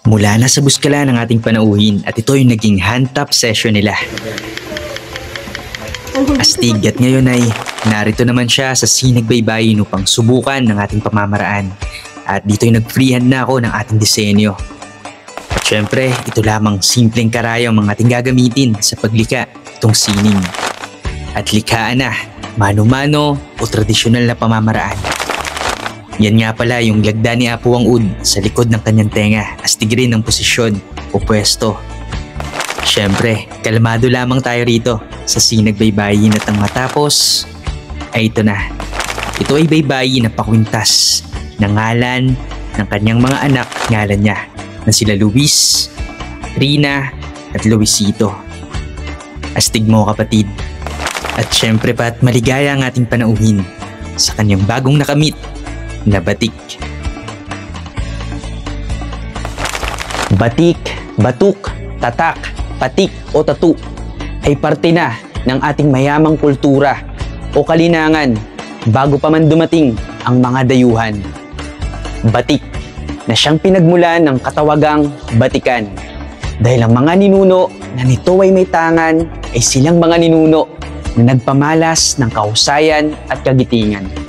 Mula na sa buskala ng ating panauhin at ito yung naging hand-top session nila. Astig at ngayon ay narito naman siya sa Sinagbaybayin upang subukan ng ating pamamaraan. At dito yung nag-freehand na ako ng ating disenyo. At syempre, ito lamang simpleng karayong mga ating gagamitin sa paglika itong sining. At likhaan na, mano-mano o tradisyonal na pamamaraan. Yan nga pala yung lagda ni Apo Wang Ud sa likod ng kanyang tenga, astig rin ng posisyon o pwesto. Syempre, kalmado lamang tayo rito sa Sinagbaybayin at ang matapos ay ito na. Ito ay baybayin na pakwintas ng ngalan ng kanyang mga anak, ngalan niya na sila Luis, Rina at Luisito. Astig mo kapatid. At syempre pa't maligaya ang ating panauhin sa kanyang bagong nakamit na batik. Batik, batuk, tatak, patik o tatu ay parte na ng ating mayamang kultura o kalinangan bago pa man dumating ang mga dayuhan. Batik na siyang pinagmulan ng katawagang batikan dahil ang mga ninuno na nito ay may tangan ay silang mga ninuno na nagpamalas ng kahusayan at kagitingan.